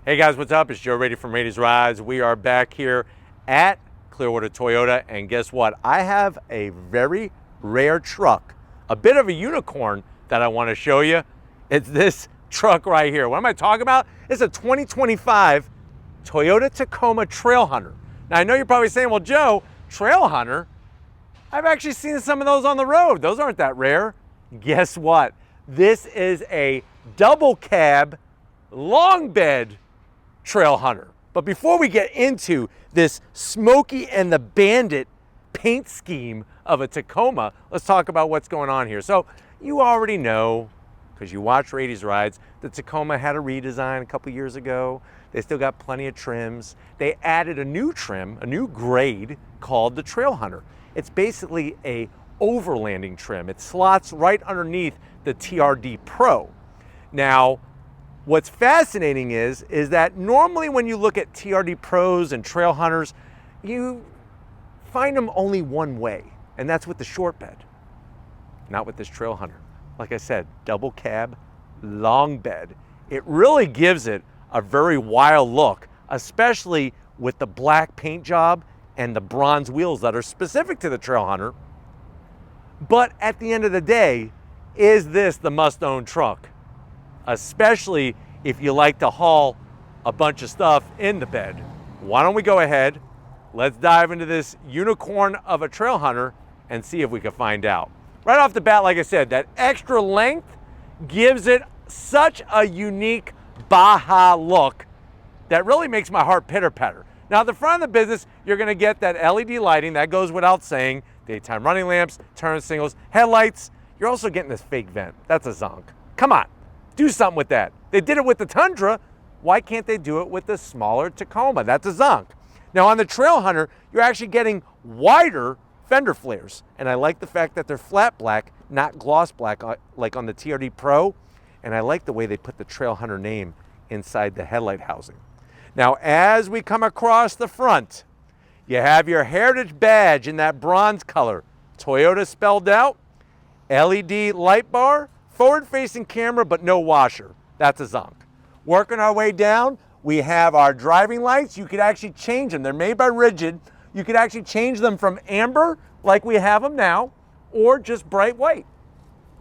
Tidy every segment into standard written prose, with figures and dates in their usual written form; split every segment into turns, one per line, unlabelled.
Hey guys, what's up? It's Joe Rady from Rady's Rides. We are back here at Clearwater Toyota, and guess what? I have a very rare truck, a bit of a unicorn that I want to show you. It's this truck right here. What am I talking about? It's a 2025 Toyota Tacoma Trailhunter. Now I know you're probably saying, well, Joe, Trailhunter? I've actually seen some of those on the road. Those aren't that rare. Guess what? This is a double cab, long bed Trailhunter. But before we get into this Smokey and the Bandit paint scheme of a Tacoma, let's talk about what's going on here. So you already know, because you watch Rady's Rides, the Tacoma had a redesign a couple years ago. They still got plenty of trims. They added a new trim, a new grade called the Trailhunter. It's basically a overlanding trim. It slots right underneath the TRD Pro. Now, what's fascinating is that normally when you look at TRD Pros and Trailhunters, you find them only one way, and that's with the short bed. Not with this Trailhunter. Like I said, double cab, long bed. It really gives it a very wild look, especially with the black paint job and the bronze wheels that are specific to the Trailhunter. But at the end of the day, is this the must-own truck? Especially if you like to haul a bunch of stuff in the bed. Why don't we go ahead, let's dive into this unicorn of a Trailhunter and see if we can find out. Right off the bat, like I said, that extra length gives it such a unique Baja look that really makes my heart pitter-patter. Now, at the front of the business, you're gonna get that LED lighting, that goes without saying, daytime running lamps, turn signals, headlights. You're also getting this fake vent. That's a zonk. Come on. Do something with that. They did it with the Tundra. Why can't they do it with the smaller Tacoma? That's a zonk. Now on the Trailhunter, you're actually getting wider fender flares. And I like the fact that they're flat black, not gloss black like on the TRD Pro. And I like the way they put the Trailhunter name inside the headlight housing. Now as we come across the front, you have your heritage badge in that bronze color. Toyota spelled out, LED light bar, forward-facing camera, but no washer. That's a zonk. Working our way down, we have our driving lights. You could actually change them. They're made by Rigid. You could actually change them from amber, like we have them now, or just bright white.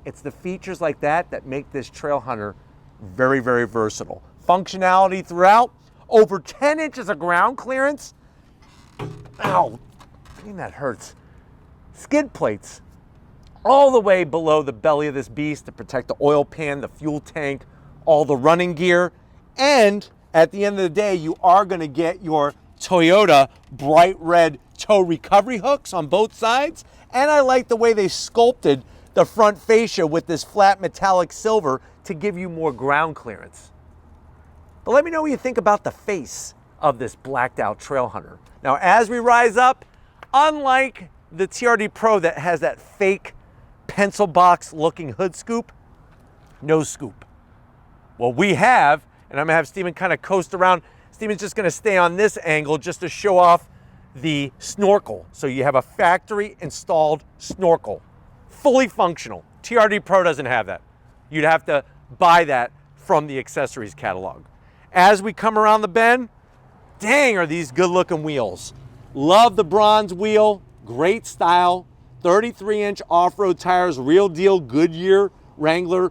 It's the features like that that make this Trailhunter very, very versatile. Functionality throughout, over 10 inches of ground clearance. Ow, man, that hurts. Skid plates all the way below the belly of this beast to protect the oil pan, the fuel tank, all the running gear. And at the end of the day, you are gonna get your Toyota bright red tow recovery hooks on both sides. And I like the way they sculpted the front fascia with this flat metallic silver to give you more ground clearance. But let me know what you think about the face of this blacked out Trailhunter. Now, as we rise up, unlike the TRD Pro that has that fake pencil box looking hood scoop, no scoop. Well, we have, and I'm gonna have Steven kind of coast around. Steven's just gonna stay on this angle just to show off the snorkel. So you have a factory installed snorkel, fully functional. TRD Pro doesn't have that. You'd have to buy that from the accessories catalog. As we come around the bend, dang, are these good looking wheels. Love the bronze wheel, great style. 33-inch off-road tires, real deal Goodyear, Wrangler,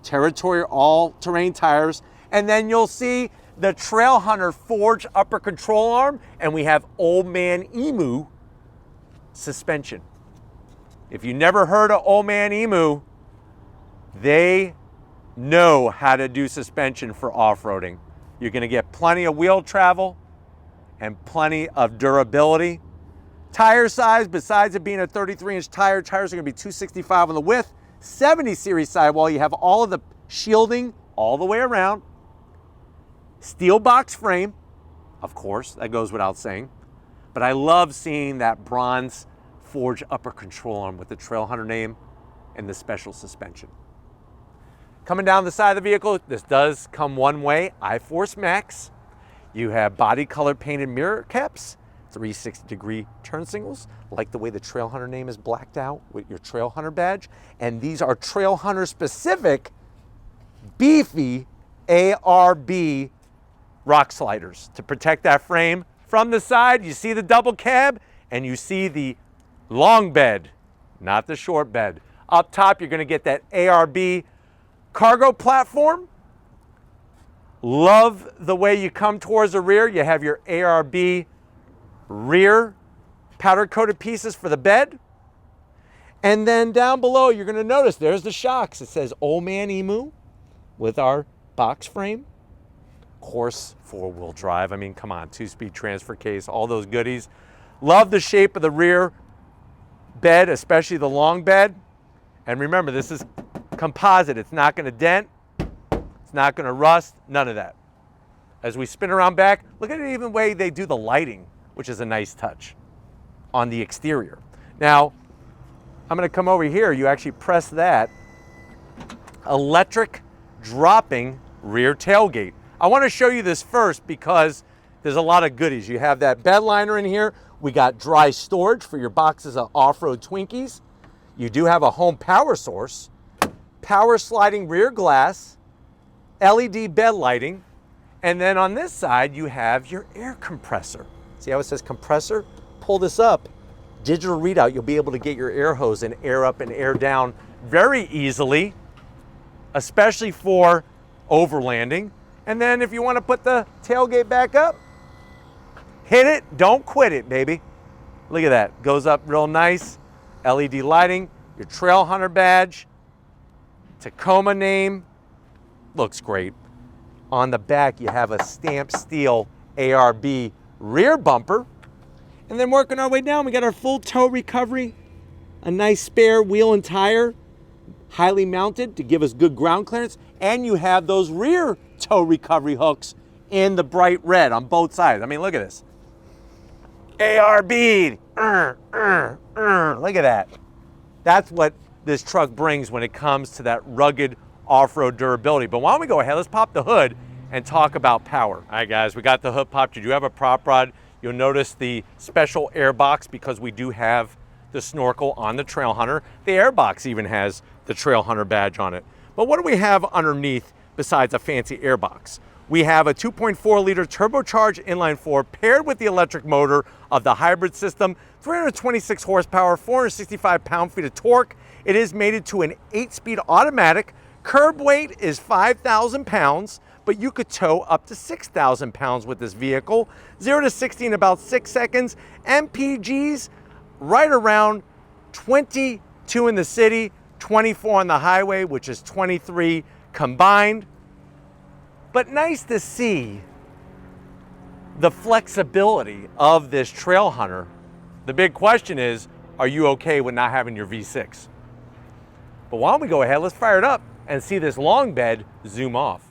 Territory all-terrain tires. And then you'll see the Trailhunter forged upper control arm, and we have Old Man Emu suspension. If you never heard of Old Man Emu, they know how to do suspension for off-roading. You're gonna get plenty of wheel travel and plenty of durability. Tire size, besides it being a 33-inch tire, tires are gonna be 265 on the width, 70 series sidewall. You have all of the shielding all the way around. Steel box frame, of course, that goes without saying. But I love seeing that bronze forged upper control arm with the Trailhunter name and the special suspension. Coming down the side of the vehicle, this does come one way, I-Force Max. You have body color painted mirror caps, 360-degree turn signals, like the way the Trailhunter name is blacked out with your Trailhunter badge. And these are Trailhunter specific, beefy ARB rock sliders to protect that frame. From the side, you see the double cab and you see the long bed, not the short bed. Up top, you're gonna get that ARB cargo platform. Love the way you come towards the rear. You have your ARB rear powder coated pieces for the bed. And then down below, you're gonna notice there's the shocks. It says Old Man Emu with our box frame. Of course, 4-wheel drive. I mean, come on, 2-speed transfer case, all those goodies. Love the shape of the rear bed, especially the long bed. And remember, this is composite. It's not gonna dent. It's not gonna rust, none of that. As we spin around back, look at the even way they do the lighting, which is a nice touch on the exterior. Now, I'm gonna come over here. You actually press that. Electric dropping rear tailgate. I wanna show you this first because there's a lot of goodies. You have that bed liner in here. We got dry storage for your boxes of off-road Twinkies. You do have a home power source, power sliding rear glass, LED bed lighting, and then on this side, you have your air compressor. See how it says compressor? Pull this up, digital readout. You'll be able to get your air hose and air up and air down very easily, especially for overlanding. And then if you want to put the tailgate back up, hit it, don't quit it, baby. Look at that, goes up real nice. LED lighting, your Trailhunter badge, Tacoma name, looks great. On the back, you have a stamped steel ARB rear bumper. And then working our way down, we got our full tow recovery, a nice spare wheel and tire, highly mounted to give us good ground clearance. And you have those rear tow recovery hooks in the bright red on both sides. I mean, look at this. ARB, look at that. That's what this truck brings when it comes to that rugged off-road durability. But why don't we go ahead, let's pop the hood and talk about power. All right, guys, we got the hood popped. You do have a prop rod. You'll notice the special air box because we do have the snorkel on the Trailhunter. The air box even has the Trailhunter badge on it. But what do we have underneath besides a fancy air box? We have a 2.4-liter turbocharged inline-4 paired with the electric motor of the hybrid system, 326 horsepower, 465 pound-feet of torque. It is mated to an 8-speed automatic. Curb weight is 5,000 pounds, but you could tow up to 6,000 pounds with this vehicle. 0 to 60 in about 6 seconds. MPGs right around 22 in the city, 24 on the highway, which is 23 combined. But nice to see the flexibility of this Trailhunter. The big question is, are you okay with not having your V6? But why don't we go ahead, let's fire it up and see this long bed zoom off.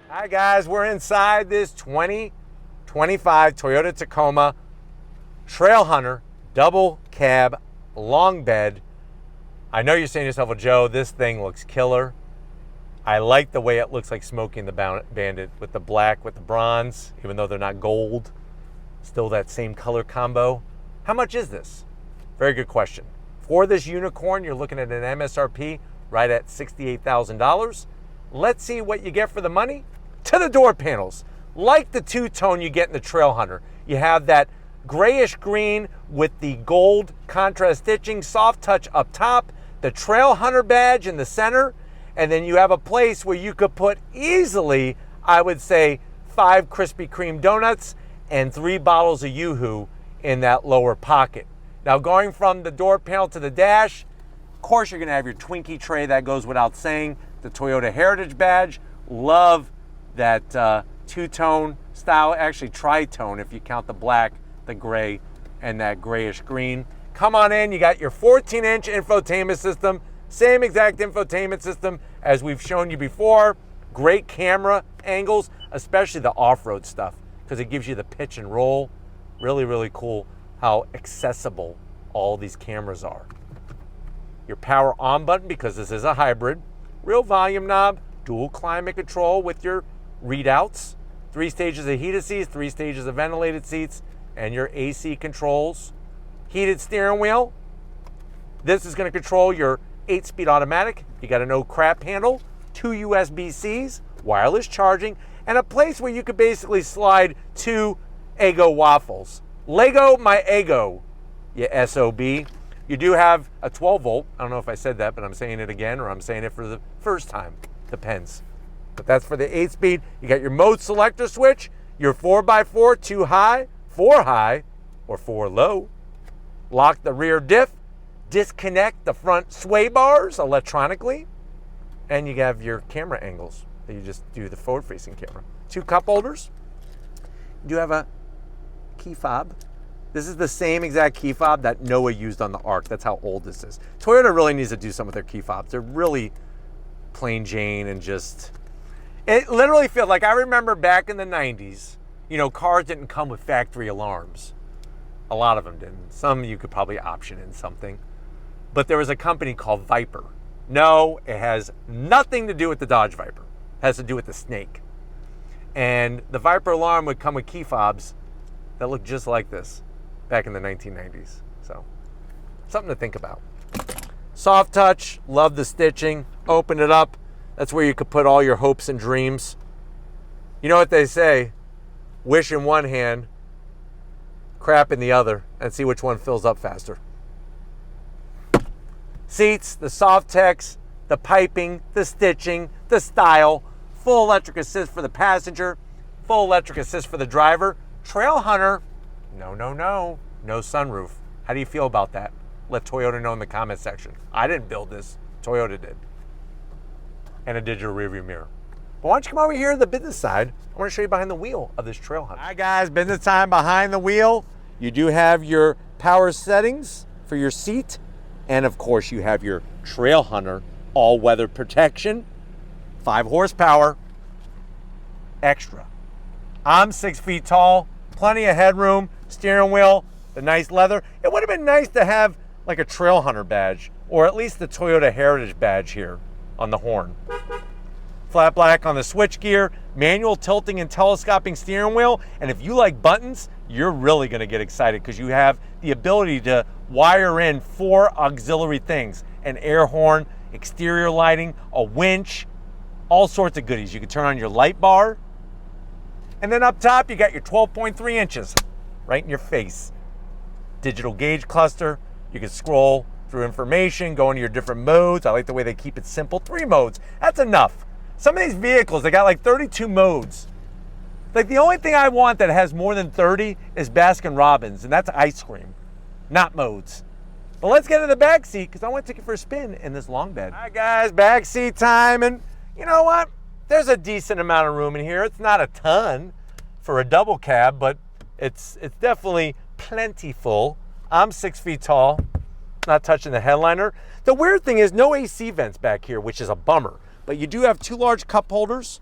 Hi guys, we're inside this 2025 Toyota Tacoma Trailhunter double cab long bed. I know you're saying to yourself, well, Joe, this thing looks killer. I like the way it looks like Smokey and the Bandit with the black with the bronze, even though they're not gold. Still that same color combo. How much is this? Very good question. For this unicorn, you're looking at an MSRP right at $68,000. Let's see what you get for the money. To the door panels, like the two-tone you get in the Trailhunter. You have that grayish green with the gold contrast stitching, soft touch up top, the Trailhunter badge in the center, and then you have a place where you could put easily, I would say, 5 Krispy Kreme donuts and 3 bottles of Yoo-Hoo in that lower pocket. Now going from the door panel to the dash, of course you're gonna have your Twinkie tray, that goes without saying, the Toyota Heritage badge. Love that two-tone style, actually tri-tone if you count the black, the gray, and that grayish green. Come on in, you got your 14-inch infotainment system, same exact infotainment system as we've shown you before. Great camera angles, especially the off-road stuff, because it gives you the pitch and roll. Really, really cool how accessible all these cameras are. Your power on button, because this is a hybrid. Real volume knob, dual climate control with your readouts, 3 stages of heated seats, 3 stages of ventilated seats, and your AC controls. Heated steering wheel. This is going to control your 8-speed automatic. You got an no crap handle, 2 USB-Cs, wireless charging, and a place where you could basically slide 2 Eggo waffles. Lego my Eggo, you SOB. You do have a 12 volt. I don't know if I said that, but I'm saying it again, or I'm saying it for the first time. Depends. But that's for the 8-speed. You got your mode selector switch, your 4x4, 2 high, 4 high, or 4 low. Lock the rear diff, disconnect the front sway bars electronically, and you have your camera angles that you just do the forward-facing camera. 2 cup holders. You do have a key fob. This is the same exact key fob that Noah used on the Ark. That's how old this is. Toyota really needs to do some with their key fobs. They're really plain Jane and just, it literally feels like, I remember back in the 90s, you know, cars didn't come with factory alarms. A lot of them didn't. Some you could probably option in something. But there was a company called Viper. No, it has nothing to do with the Dodge Viper. It has to do with the snake. And the Viper alarm would come with key fobs that looked just like this back in the 1990s. So, something to think about. Soft touch, love the stitching. Open it up. That's where you could put all your hopes and dreams. You know what they say? Wish in one hand, crap in the other, and see which one fills up faster. Seats, the soft text, the piping, the stitching, the style, full electric assist for the passenger, full electric assist for the driver. Trailhunter, no sunroof. How do you feel about that? Let Toyota know in the comment section. I didn't build this, Toyota did. And a digital rearview mirror. But why don't you come over here to the business side? I want to show you behind the wheel of this Trailhunter. All right guys, business time behind the wheel. You do have your power settings for your seat. And of course you have your Trailhunter all-weather protection. 5 horsepower, extra. I'm 6 feet tall, plenty of headroom, steering wheel, the nice leather. It would have been nice to have like a Trailhunter badge, or at least the Toyota Heritage badge here on the horn. Flat black on the switch gear, manual tilting and telescoping steering wheel, and if you like buttons, you're really gonna get excited because you have the ability to wire in 4 auxiliary things: an air horn, exterior lighting, a winch, all sorts of goodies. You can turn on your light bar. And then up top, you got your 12.3 inches right in your face. Digital gauge cluster. You can scroll through information, go into your different modes. I like the way they keep it simple. 3 modes, that's enough. Some of these vehicles, they got like 32 modes. Like the only thing I want that has more than 30 is Baskin Robbins, and that's ice cream, not modes. But let's get in the back seat because I want to take you for a spin in this long bed. All right guys, back seat time, and you know what? There's a decent amount of room in here. It's not a ton for a double cab, but it's definitely plentiful. I'm 6 feet tall, not touching the headliner. The weird thing is no AC vents back here, which is a bummer. But you do have 2 large cup holders,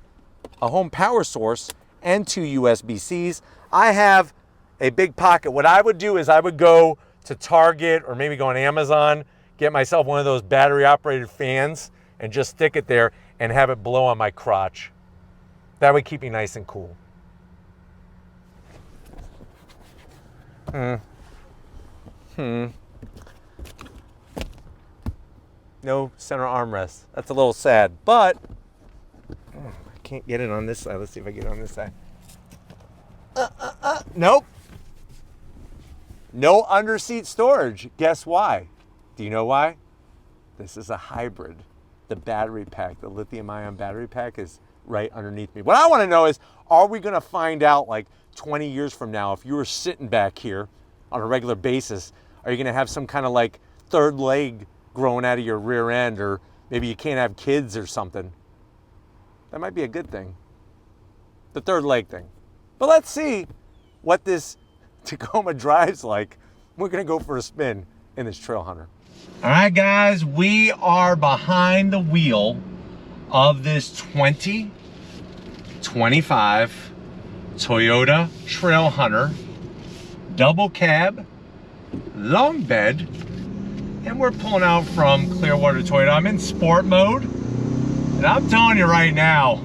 a home power source, and 2 USB-Cs. I have a big pocket. What I would do is I would go to Target or maybe go on Amazon, get myself one of those battery operated fans and just stick it there and have it blow on my crotch. That would keep me nice and cool. No center armrest. That's a little sad, but I can't get it on this side. Let's see if I get it on this side. Nope. No underseat storage. Guess why? Do you know why? This is a hybrid. The battery pack, the lithium-ion battery pack is right underneath me. What I want to know is, are we going to find out like 20 years from now, if you were sitting back here on a regular basis, are you going to have some kind of like 3rd leg growing out of your rear end, or maybe you can't have kids or something? That might be a good thing. The 3rd leg thing. But let's see what this Tacoma drives like. We're going to go for a spin in this Trailhunter. All right, guys, we are behind the wheel of this 2025 Toyota Trailhunter, double cab, long bed, and we're pulling out from Clearwater Toyota. I'm in sport mode, and I'm telling you right now,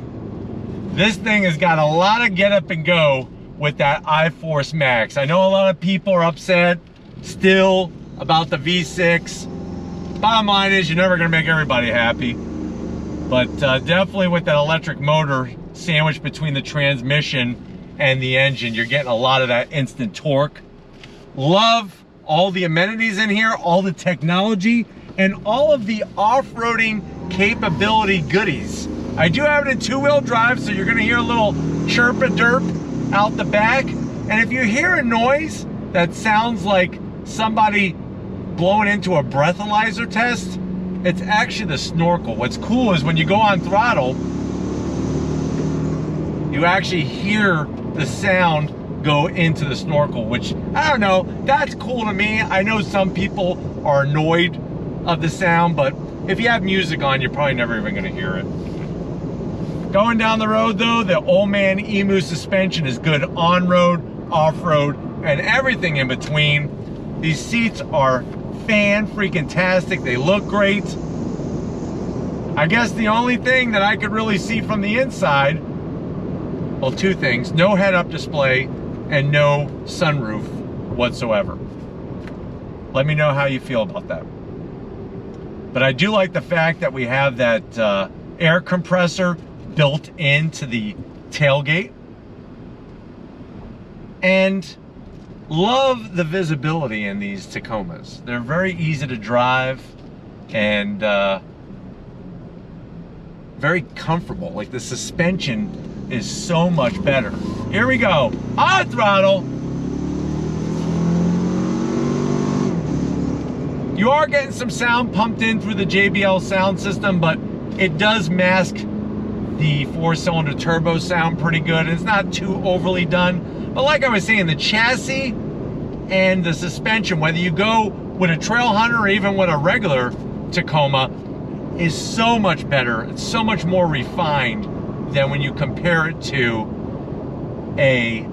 This thing has got a lot of get up and go with that iForce Max. I know a lot of people are upset still about the V6. Bottom line is you're never gonna make everybody happy. But definitely with that electric motor sandwiched between the transmission and the engine, you're getting a lot of that instant torque. Love all the amenities in here, all the technology, and all of the off-roading capability goodies. I do have it in two-wheel drive, so you're gonna hear a little chirp-a-derp out the back. And if you hear a noise that sounds like somebody blowing into a breathalyzer test, it's actually the snorkel. What's cool is when you go on throttle, you actually hear the sound go into the snorkel, which, I don't know, that's cool to me. I know some people are annoyed of the sound, but if you have music on, you're probably never even gonna hear it. Going down the road though, the old man Emu suspension is good on-road, off-road, and everything in between. These seats are fan-freaking-tastic. They look great. I guess the only thing that I could really see from the inside, well, two things: no head-up display and no sunroof whatsoever. Let me know how you feel about that. But I do like the fact that we have that air compressor built into the tailgate. And love the visibility in these Tacomas. They're very easy to drive and very comfortable. Like, the suspension is so much better. Here we go, on throttle. You are getting some sound pumped in through the JBL sound system, but it does mask the 4-cylinder turbo sound pretty good. It's not too overly done. But like I was saying, the chassis and the suspension, whether you go with a Trailhunter or even with a regular Tacoma, is so much better. It's so much more refined than when you compare it to a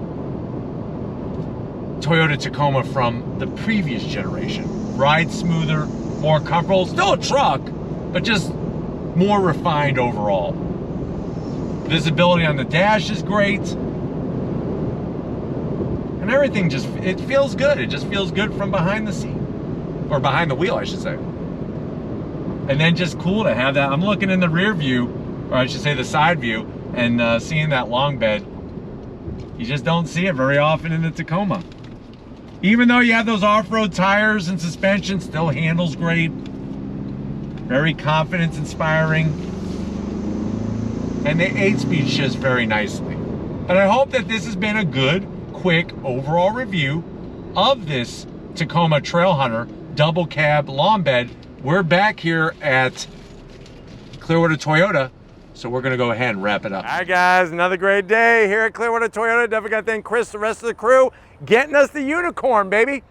Toyota Tacoma from the previous generation. Rides smoother, more comfortable, still a truck, but just more refined overall. Visibility on the dash is great. And everything just, it feels good. It just feels good from behind the seat. Or behind the wheel, I should say. And then just cool to have that. I'm looking in the rear view, or I should say the side view, and seeing that long bed. You just don't see it very often in the Tacoma. Even though you have those off-road tires and suspension, still handles great. Very confidence inspiring. And the 8-speed shifts very nicely. But I hope that this has been a good, quick overall review of this Tacoma Trailhunter double cab long bed. We're back here at Clearwater Toyota, so we're gonna go ahead and wrap it up. All right guys, another great day here at Clearwater Toyota. Definitely gotta thank Chris, the rest of the crew, getting us the unicorn, baby.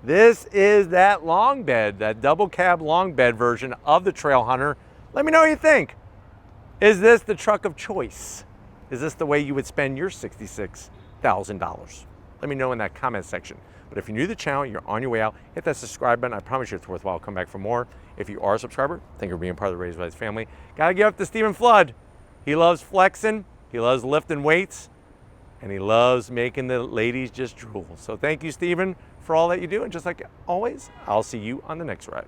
This is that long bed, that double cab long bed version of the Trailhunter. Let me know what you think. Is this the truck of choice? Is this the way you would spend your $66,000? Let me know in that comment section. But if you're new to the channel, you're on your way out, hit that subscribe button. I promise you it's worthwhile. Come back for more. If you are a subscriber, thank you for being part of the Raised Rides family. Gotta give up to Stephen Flood. He loves flexing, he loves lifting weights, and he loves making the ladies just drool. So thank you, Stephen, for all that you do. And just like always, I'll see you on the next ride.